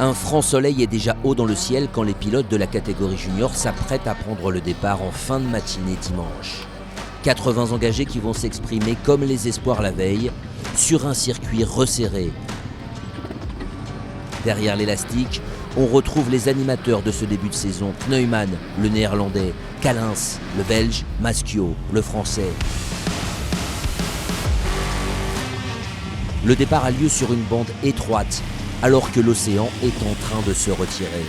Un franc soleil est déjà haut dans le ciel quand les pilotes de la catégorie junior s'apprêtent à prendre le départ en fin de matinée dimanche. 80 engagés qui vont s'exprimer comme les espoirs la veille, sur un circuit resserré. Derrière l'élastique, on retrouve les animateurs de ce début de saison, Kneumann, le néerlandais, Callens, le belge, Maschio, le français. Le départ a lieu sur une bande étroite, alors que l'océan est en train de se retirer.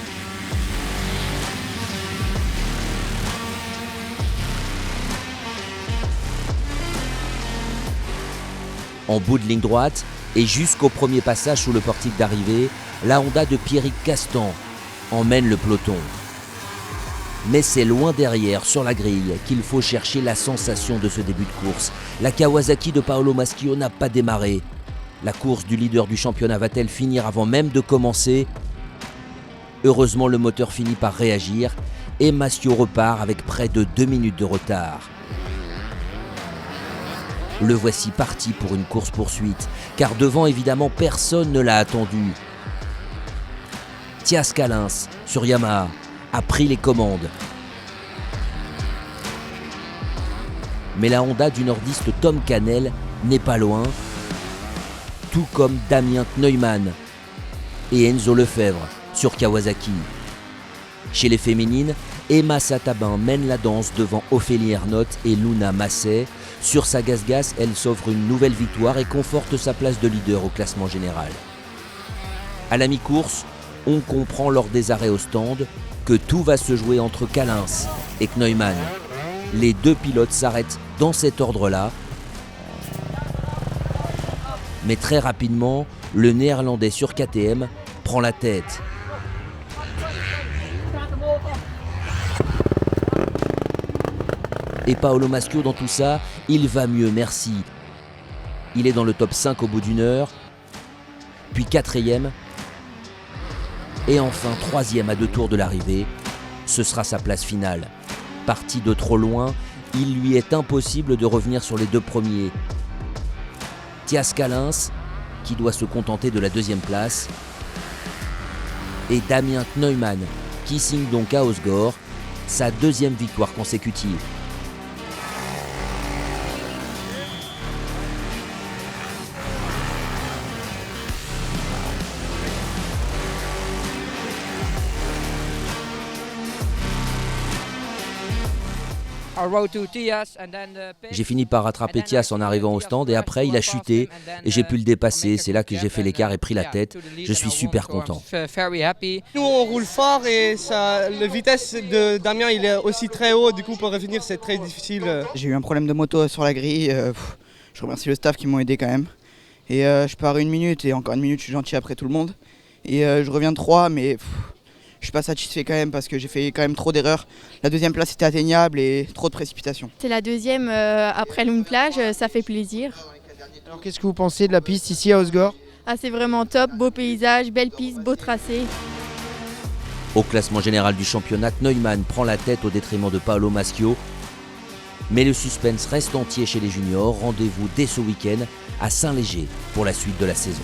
En bout de ligne droite, et jusqu'au premier passage sous le portique d'arrivée, la Honda de Pierrick Castan emmène le peloton. Mais c'est loin derrière, sur la grille, qu'il faut chercher la sensation de ce début de course. La Kawasaki de Paolo Maschio n'a pas démarré. La course du leader du championnat va-t-elle finir avant même de commencer? Heureusement, le moteur finit par réagir et Maschio repart avec près de 2 minutes de retard. Le voici parti pour une course-poursuite, car devant, évidemment, personne ne l'a attendu. Thias Callens, sur Yamaha, a pris les commandes. Mais la Honda du nordiste Tom Cannell n'est pas loin, tout comme Damien Kneumann et Enzo Lefebvre sur Kawasaki. Chez les féminines, Emma Satabin mène la danse devant Ophélie Ernotte et Luna Massey. Sur sa Gas-Gas, elle s'offre une nouvelle victoire et conforte sa place de leader au classement général. À la mi-course, on comprend lors des arrêts au stand que tout va se jouer entre Callens et Kneumann. Les deux pilotes s'arrêtent dans cet ordre-là. Mais très rapidement, le néerlandais sur KTM prend la tête. Et Paolo Maschio dans tout ça, il va mieux, merci. Il est dans le top 5 au bout d'une heure, puis 4e, et enfin 3e à 2 tours de l'arrivée. Ce sera sa place finale. Parti de trop loin, il lui est impossible de revenir sur les 2 premiers. Thias Callens, qui doit se contenter de la 2e place, et Damien Kneumann, qui signe donc à Osgore sa 2e victoire consécutive. J'ai fini par rattraper Thias en arrivant au stand et après il a chuté et j'ai pu le dépasser. C'est là que j'ai fait l'écart et pris la tête. Je suis super content. Nous on roule fort et la vitesse de Damien il est aussi très haut, du coup pour revenir c'est très difficile. J'ai eu un problème de moto sur la grille, je remercie le staff qui m'ont aidé quand même. Et je pars 1 minute et encore 1 minute je suis gentil après tout le monde. Et je reviens 3 mais... je suis pas satisfait quand même parce que j'ai fait quand même trop d'erreurs. La 2e place était atteignable et trop de précipitations. C'est la 2e après une plage, ça fait plaisir. Alors qu'est-ce que vous pensez de la piste ici à Osgore? C'est vraiment top, beau paysage, belle piste, beau tracé. Au classement général du championnat, Kneumann prend la tête au détriment de Paolo Maschio. Mais le suspense reste entier chez les juniors. Rendez-vous dès ce week-end à Saint-Léger pour la suite de la saison.